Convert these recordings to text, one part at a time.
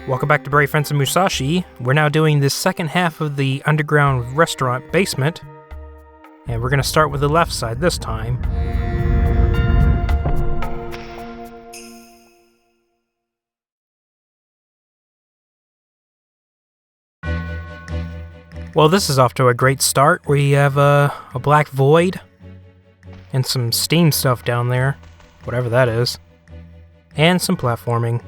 Welcome back to Brave Friends of Musashi. We're now doing the second half of the underground restaurant basement. And we're going to start with the left side this time. Well, this is off to a great start. We have a black void and some steam stuff down there, whatever that is, and some platforming.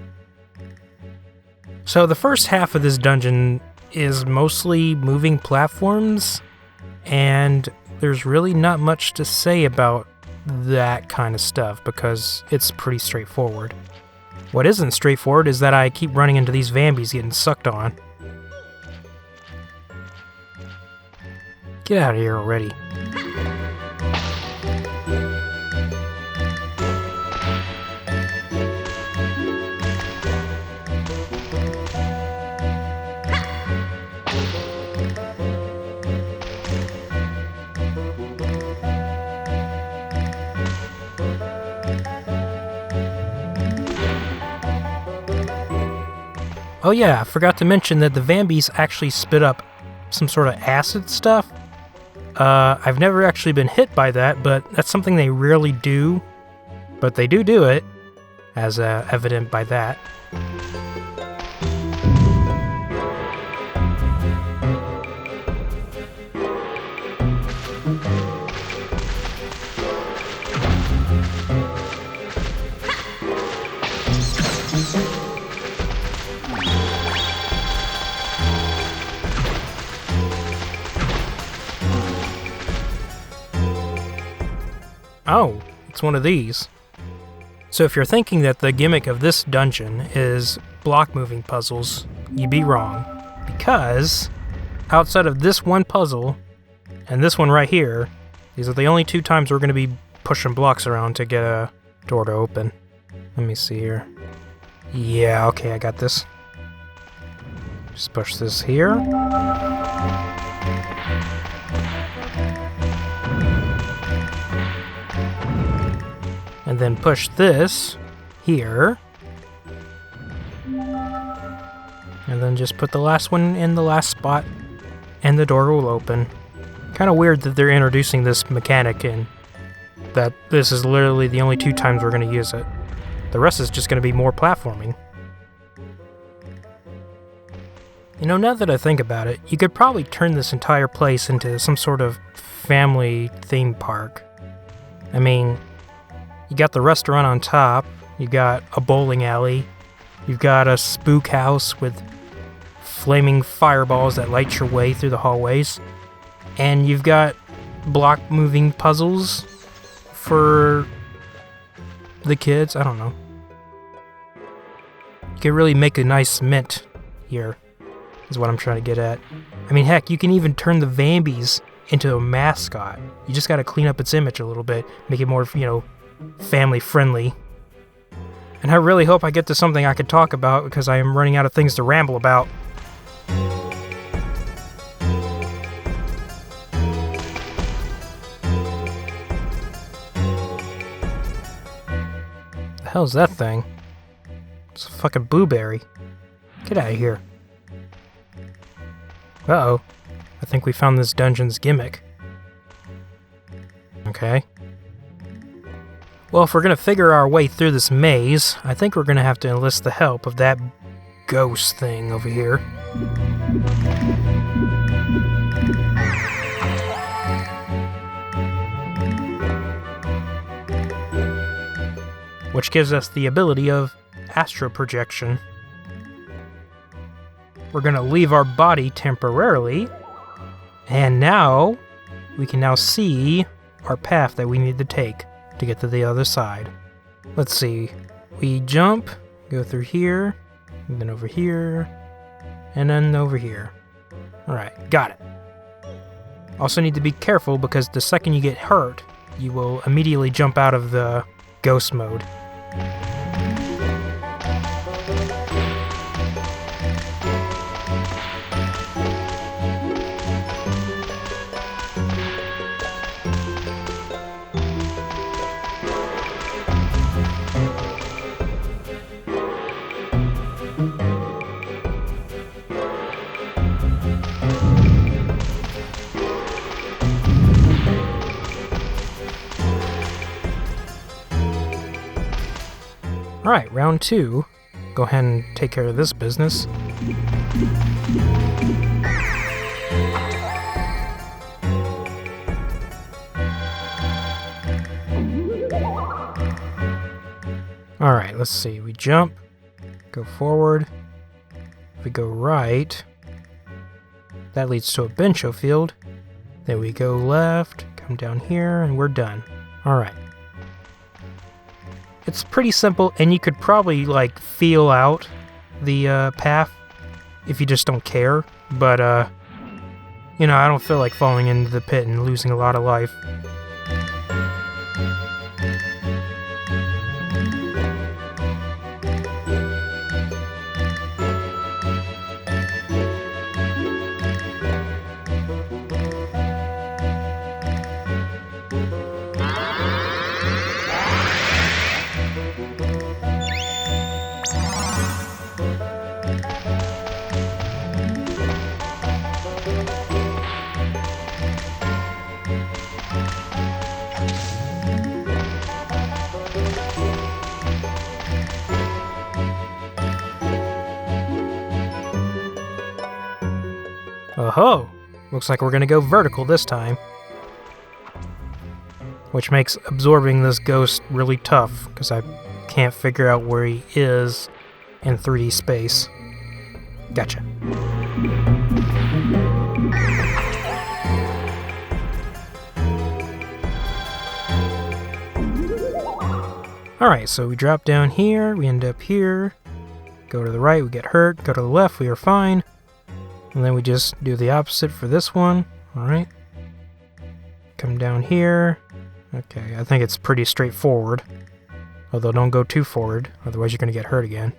So the first half of this dungeon is mostly moving platforms, and there's really not much to say about that kind of stuff because it's pretty straightforward. What isn't straightforward is that I keep running into these Vambies getting sucked on. Get out of here already. Oh yeah, I forgot to mention that the Vambies actually spit up some sort of acid stuff. I've never actually been hit by that, but that's something they rarely do. But they do it, as evident by that. Oh, it's one of these. So if you're thinking that the gimmick of this dungeon is block moving puzzles, you'd be wrong. Because outside of this one puzzle and this one right here, these are the only two times we're going to be pushing blocks around to get a door to open. Let me see here. Yeah, okay, I got this. Just push this here. And then push this here. And then just put the last one in the last spot and the door will open. Kind of weird that they're introducing this mechanic in. That this is literally the only two times we're going to use it. The rest is just going to be more platforming. You know, now that I think about it, you could probably turn this entire place into some sort of family theme park. I mean, you got the restaurant on top, you got a bowling alley, you've got a spook house with flaming fireballs that light your way through the hallways, and you've got block moving puzzles for the kids. I don't know. You could really make a nice mint here, is what I'm trying to get at. I mean, heck, you can even turn the Vambies into a mascot. You just gotta clean up its image a little bit, make it more, family friendly. And I really hope I get to something I could talk about because I am running out of things to ramble about. The hell's that thing? It's a fucking blueberry. Get out of here. Uh-oh. I think we found this dungeon's gimmick. Okay. Well, if we're going to figure our way through this maze, I think we're going to have to enlist the help of that ghost thing over here. Which gives us the ability of astral projection. We're going to leave our body temporarily, and now we can now see our path that we need to take to get to the other side. Let's see. We jump, go through here, and then over here, and then over here. Alright, got it. Also need to be careful because the second you get hurt, you will immediately jump out of the ghost mode. Alright, round 2. Go ahead and take care of this business. Alright, let's see. We jump, go forward. If we go right, that leads to a bencho field. Then we go left, come down here, and we're done. Alright. It's pretty simple, and you could probably, like, feel out the path if you just don't care. But, you know, I don't feel like falling into the pit and losing a lot of life. Oh-ho! Looks like we're gonna go vertical this time. Which makes absorbing this ghost really tough, because I can't figure out where he is in 3D space. Gotcha. Alright, so we drop down here, we end up here. Go to the right, we get hurt. Go to the left, we are fine. And then we just do the opposite for this one. Alright. Come down here. Okay, I think it's pretty straightforward. Although don't go too forward, otherwise you're going to get hurt again.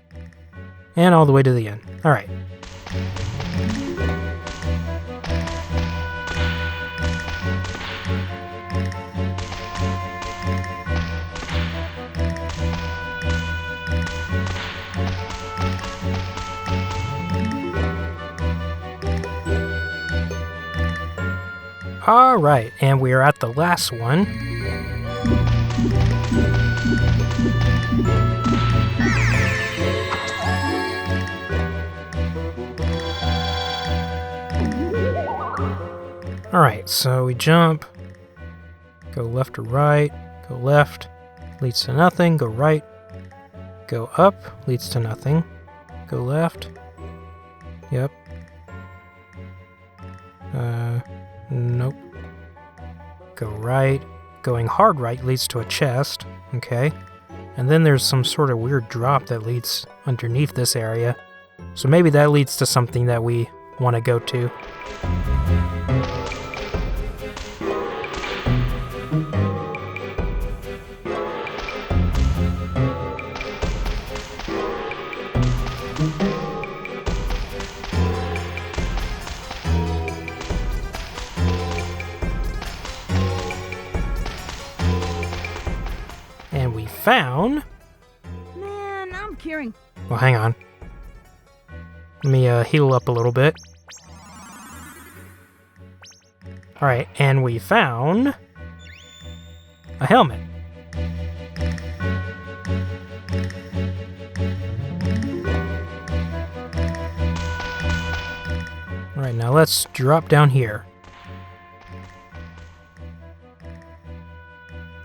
And all the way to the end. Alright. Alright, and we are at the last one. Alright, so we jump, go left or right, go left, leads to nothing, go right, go up, leads to nothing, go left, yep, nope, go right, going hard right leads to a chest, okay, and then there's some sort of weird drop that leads underneath this area, so maybe that leads to something that we want to go to. And we found... Man, I'm curing. Well, hang on. Let me heal up a little bit. Alright, and we found... a helmet. Alright, now let's drop down here.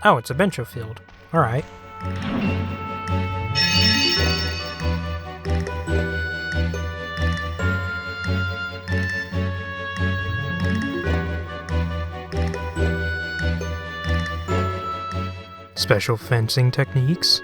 Oh, it's a bencho field. Alright. Special fencing techniques.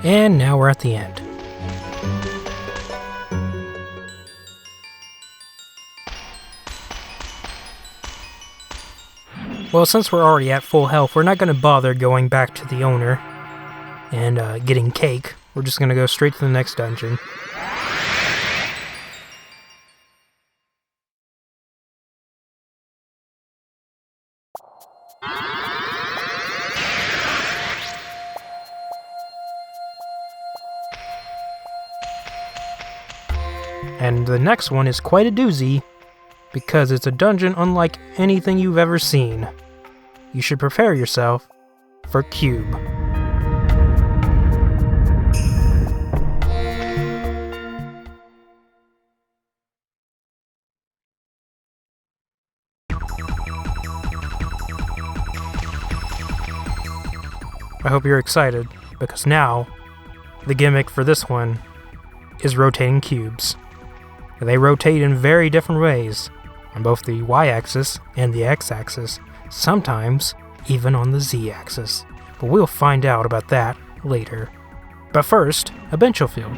And now we're at the end. Well, since we're already at full health, we're not going to bother going back to the owner and getting cake. We're just going to go straight to the next dungeon. And the next one is quite a doozy, because it's a dungeon unlike anything you've ever seen. You should prepare yourself for Cube. I hope you're excited, because now, the gimmick for this one is rotating cubes. They rotate in very different ways, on both the y-axis and the x-axis, sometimes even on the z-axis. But we'll find out about that later. But first, a benchel field.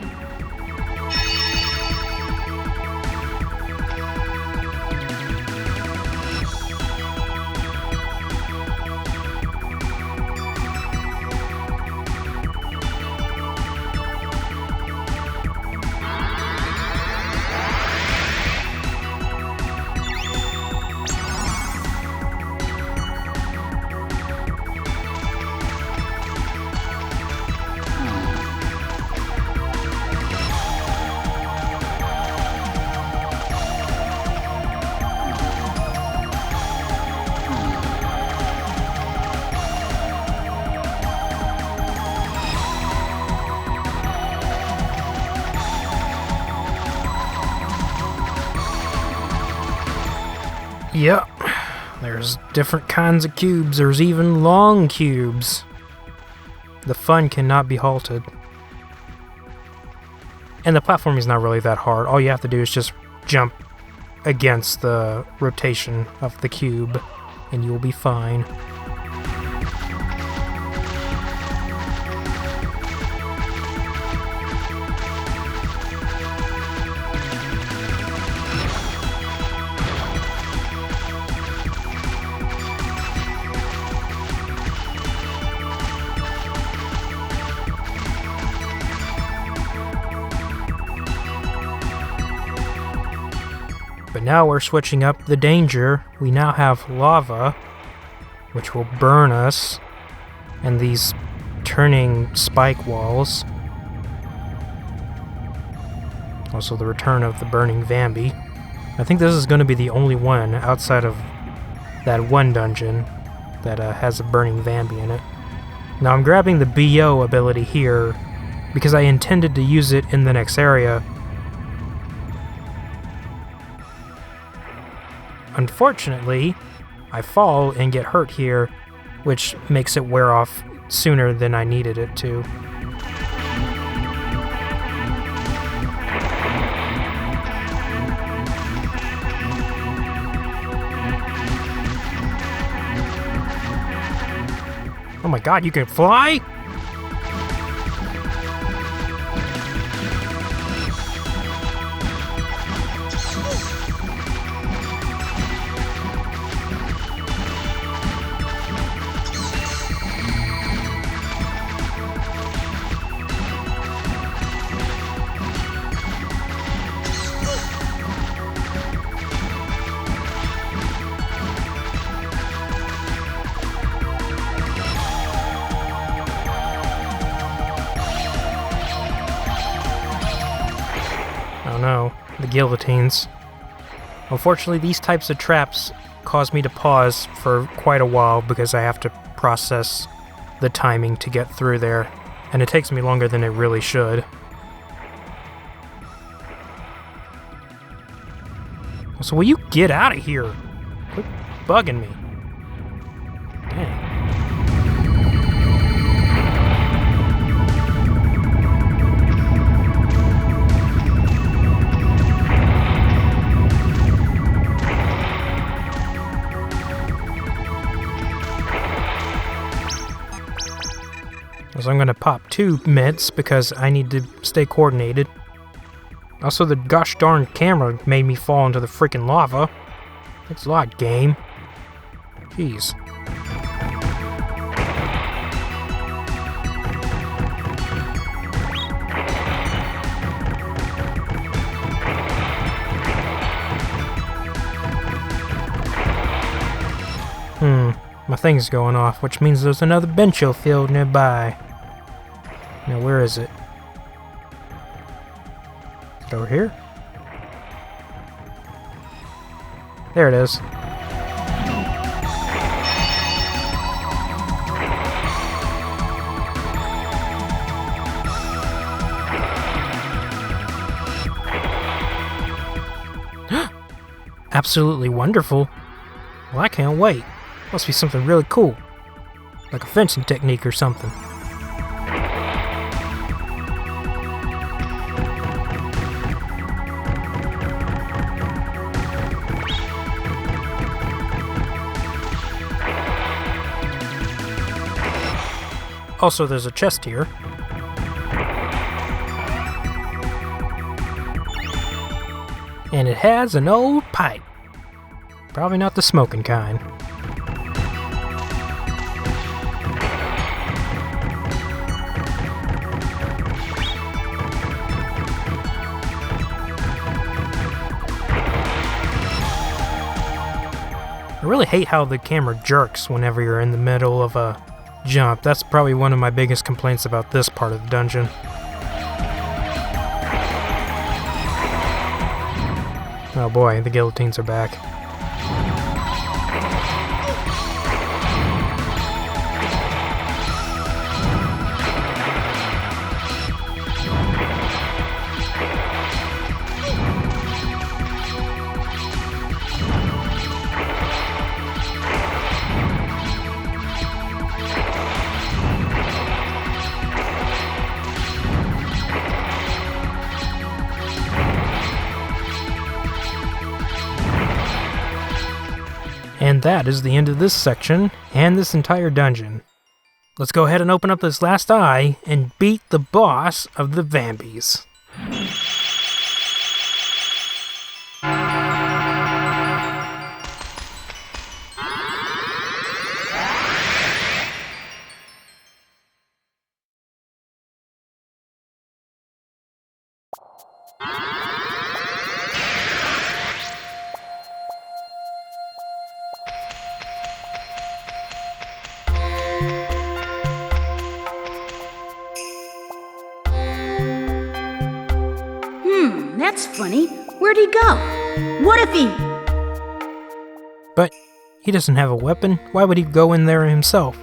Yep, there's different kinds of cubes. There's even long cubes. The fun cannot be halted. And the platforming is not really that hard. All you have to do is just jump against the rotation of the cube, and you'll be fine. But now we're switching up the danger. We now have lava, which will burn us, and these turning spike walls. Also the return of the burning Vambi. I think this is going to be the only one outside of that one dungeon that has a burning Vambi in it. Now I'm grabbing the BO ability here because I intended to use it in the next area. Unfortunately, I fall and get hurt here, which makes it wear off sooner than I needed it to. Oh my god, you can fly? No, the guillotines. Unfortunately, these types of traps cause me to pause for quite a while because I have to process the timing to get through there, and it takes me longer than it really should. So will you get out of here? Quit bugging me. Dang. So I'm going to pop 2 mitts because I need to stay coordinated. Also, the gosh darn camera made me fall into the freaking lava. Thanks a lot, game. Jeez. My thing's going off, which means there's another bencho field nearby. Now, where is it? Is it over here? There it is. Absolutely wonderful. Well, I can't wait. Must be something really cool. Like a fencing technique or something. Also, there's a chest here. And it has an old pipe. Probably not the smoking kind. I really hate how the camera jerks whenever you're in the middle of a jump. That's probably one of my biggest complaints about this part of the dungeon. Oh boy, the guillotines are back. And that is the end of this section, and this entire dungeon. Let's go ahead and open up this last eye, and beat the boss of the Vampies. That's funny. Where'd he go? What if he... But he doesn't have a weapon. Why would he go in there himself?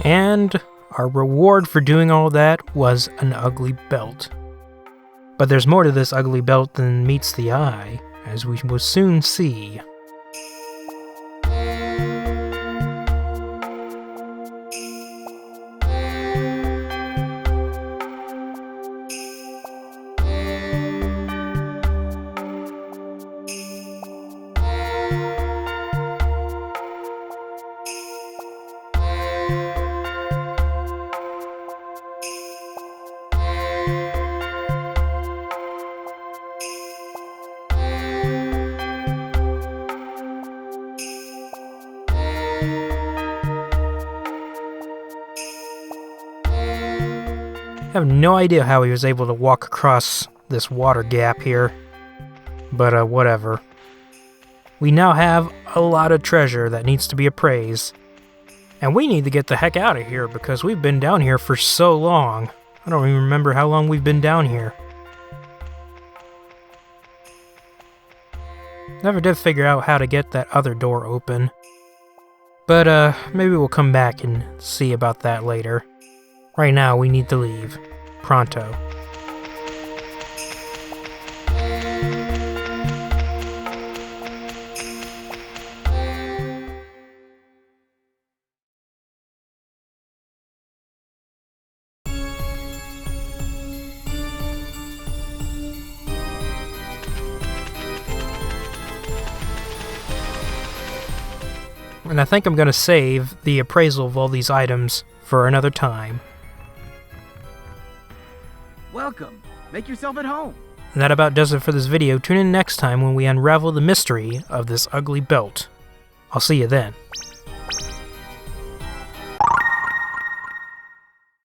And our reward for doing all that was an ugly belt. But there's more to this ugly belt than meets the eye, as we will soon see. have no idea how he was able to walk across this water gap here. But whatever. We now have a lot of treasure that needs to be appraised. And we need to get the heck out of here because we've been down here for so long. I don't even remember how long we've been down here. Never did figure out how to get that other door open. But maybe we'll come back and see about that later. Right now we need to leave. Pronto. And I think I'm going to save the appraisal of all these items for another time. Welcome. Make yourself at home. And that about does it for this video. Tune in next time when we unravel the mystery of this ugly belt. I'll see you then.